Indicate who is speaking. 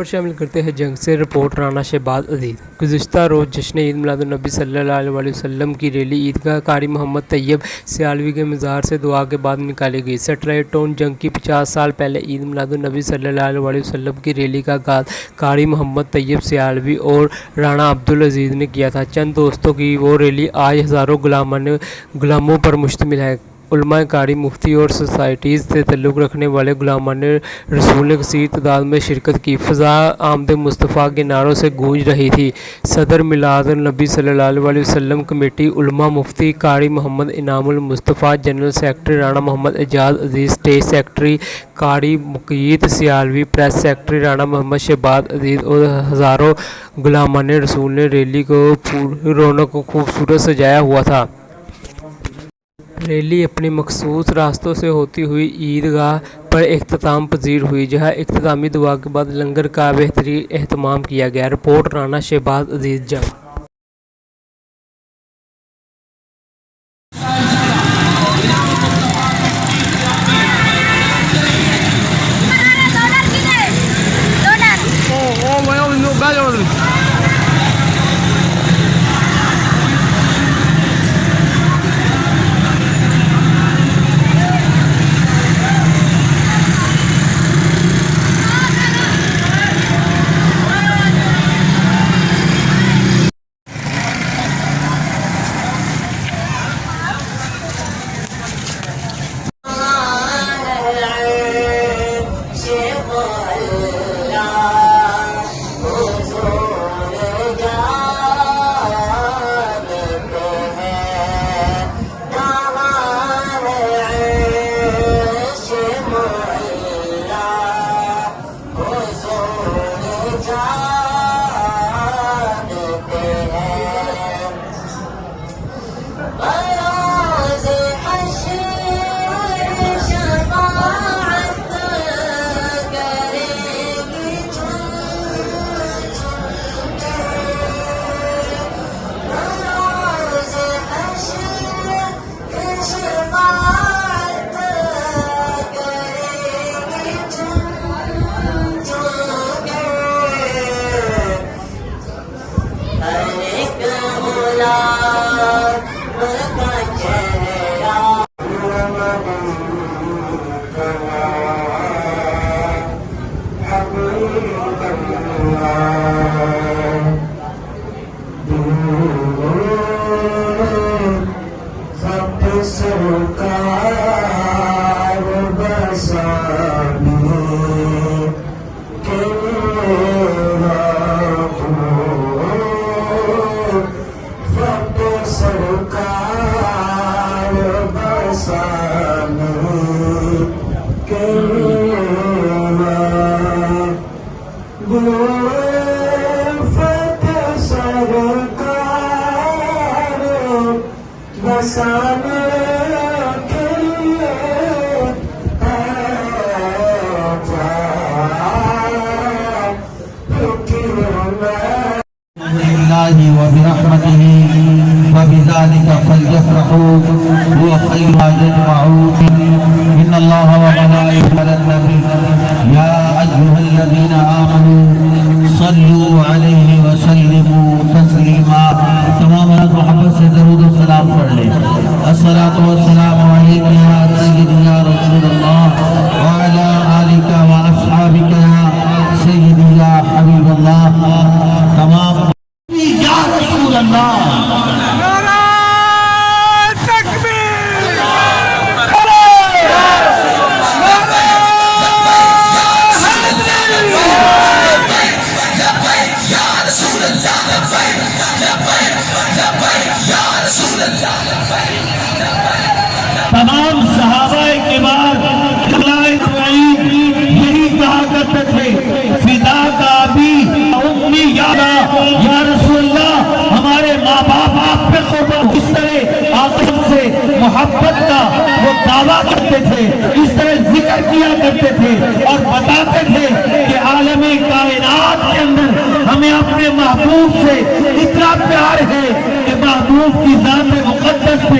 Speaker 1: खबर शामिल करते हैं जंग से। रिपोर्ट राना शहबाज अजीज। गुज़िश्ता रोज़ जश्न ईद मिलादुन्नबी सल्लल्लाहु अलैहि वसल्लम की रैली ईदगाह कारी मोहम्मद तैयब सियालवी के मज़ार से दुआ के बाद निकाली गई। सैटेलाइट टाउन जंग की 50 साल पहले ईद मिलादुन्नबी सल्लल्लाहु अलैहि वसल्लम की रैली का आगाज़ कारी मोहम्मद तैयब सियालवी और राना अब्दुल अजीज़ ने किया था। चंद दोस्तों की वो रैली आज हज़ारों गुलामों पर मुश्तमिल है। उलमा कारी, मुफ्ती और सोसाइटीज़ से तल्लुक़ रखने वाले गुलामान ने रसूल ने कसीर तादाद में शिरकत की। फ़ज़ा आमद मुस्तफ़ा के नारों से गूंज रही थी। सदर मिलादुन्नबी सल्लल्लाहु अलैहि वसल्लम कमेटी, उलमा, मुफ्ती कारी मोहम्मद इनामुल मुस्तफ़ा, जनरल सेक्रेटरी राना मोहम्मद एजाज अजीज़, स्टेट सेक्रेटरी कारी मुक़ीत सियालवी, प्रेस सेक्रेटरी राना मोहम्मद शहबाज अजीज़ और हज़ारों गुलामान रसूल ने रैली को पूरी रौनक को खूबसूरत सजाया हुआ था। रैली अपने मखसूस रास्तों से होती हुई ईदगाह पर इख्तिताम पजीर हुई, जहां इख्तितामी दुआ के बाद लंगर का बेहतरीन एहतमाम किया गया। रिपोर्ट राना शहबाज अजीज़ जंग।
Speaker 2: तमाम सहाबाए के बाद यही कहा करते थे, फिदा का भी उम्मी यादा या रसूलल्लाह, हमारे माँ बाप आप पे क़ुर्बान। इस तरह आसिम से मोहब्बत का वो दावा करते थे, इस तरह जिक्र किया करते थे और बताते थे कि आलमी कायनात के अंदर हमें अपने महबूब से इतना प्यार है कि महबूब की ज़ात मुक़द्दस पे